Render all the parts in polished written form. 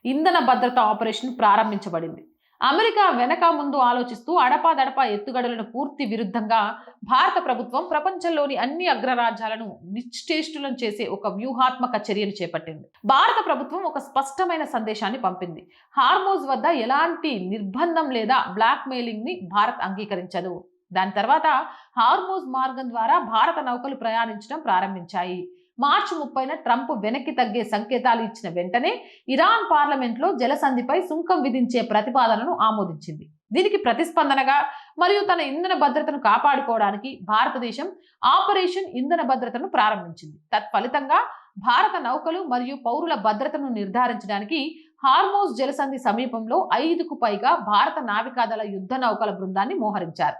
ఇంధన భద్రత ఆపరేషన్ ప్రారంభించబడింది. అమెరికా వెనక ముందు ఆలోచిస్తూ అడపాదడపా ఎత్తుగడలను పూర్తి విరుద్ధంగా భారత ప్రభుత్వం ప్రపంచంలోని అన్ని అగ్రరాజ్యాలను నిశ్చేష్టులను చేసే ఒక వ్యూహాత్మక చర్యను చేపట్టింది. భారత ప్రభుత్వం ఒక స్పష్టమైన సందేశాన్ని పంపింది. హార్మోజ్ వద్ద ఎలాంటి నిర్బంధం లేదా బ్లాక్ మెయిలింగ్ ని భారత్ అంగీకరించదు. దాని తర్వాత హార్మోజ్ మార్గం ద్వారా భారత నౌకలు ప్రయాణించడం ప్రారంభించాయి. మార్చి 30న ట్రంప్ వెనక్కి తగ్గే సంకేతాలు ఇచ్చిన వెంటనే ఇరాన్ పార్లమెంట్లో జలసంధిపై సుంకం విధించే ప్రతిపాదనను ఆమోదించింది. దీనికి ప్రతిస్పందనగా మరియు తన ఇంధన భద్రతను కాపాడుకోవడానికి భారతదేశం ఆపరేషన్ ఇంధన భద్రతను ప్రారంభించింది. తత్ఫలితంగా భారత నౌకలు మరియు పౌరుల భద్రతను నిర్ధారించడానికి హార్మోజ్ జలసంధి సమీపంలో 5కు పైగా భారత నావికాదళ యుద్ధ నౌకల బృందాన్ని మోహరించారు.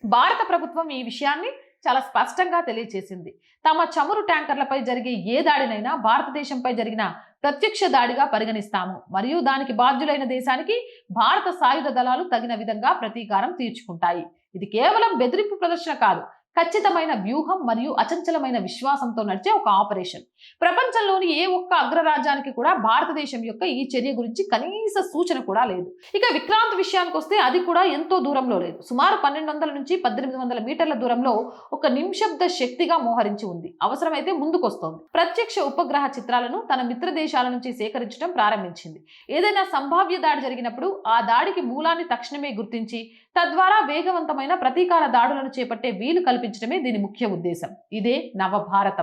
భారత ప్రభుత్వం ఈ విషయాన్ని చాలా స్పష్టంగా తెలియజేసింది. తమ చమురు ట్యాంకర్లపై జరిగే ఏ దాడినైనా భారతదేశంపై జరిగిన ప్రత్యక్ష దాడిగా పరిగణిస్తాము మరియు దానికి బాధ్యులైన దేశానికి భారత సాయుధ దళాలు తగిన విధంగా ప్రతీకారం తీర్చుకుంటాయి. ఇది కేవలం బెదిరింపు ప్రదర్శన కాదు, ఖచ్చితమైన వ్యూహం మరియు అచంచలమైన విశ్వాసంతో నడిచే ఒక ఆపరేషన్. ప్రపంచంలోని ఏ ఒక్క అగ్రరాజ్యానికి కూడా భారతదేశం యొక్క ఈ చర్య గురించి కనీస సూచన కూడా లేదు. ఇక విక్రాంత్ విషయానికి వస్తే అది కూడా ఎంతో దూరంలో లేదు. సుమారు 1200 నుంచి 1800 మీటర్ల దూరంలో ఒక నిమిషబ్ద శక్తిగా మోహరించి ఉంది. అవసరమైతే ముందుకొస్తోంది. ప్రత్యక్ష ఉపగ్రహ చిత్రాలను తన మిత్ర దేశాల నుంచి సేకరించడం ప్రారంభించింది. ఏదైనా సంభావ్య దాడి జరిగినప్పుడు ఆ దాడికి మూలాన్ని తక్షణమే గుర్తించి తద్వారా వేగవంతమైన ప్రతీకార దాడులను చేపట్టే వీలు కల్పించడమే దీని ముఖ్య ఉద్దేశం. ఇదే నవభారతం.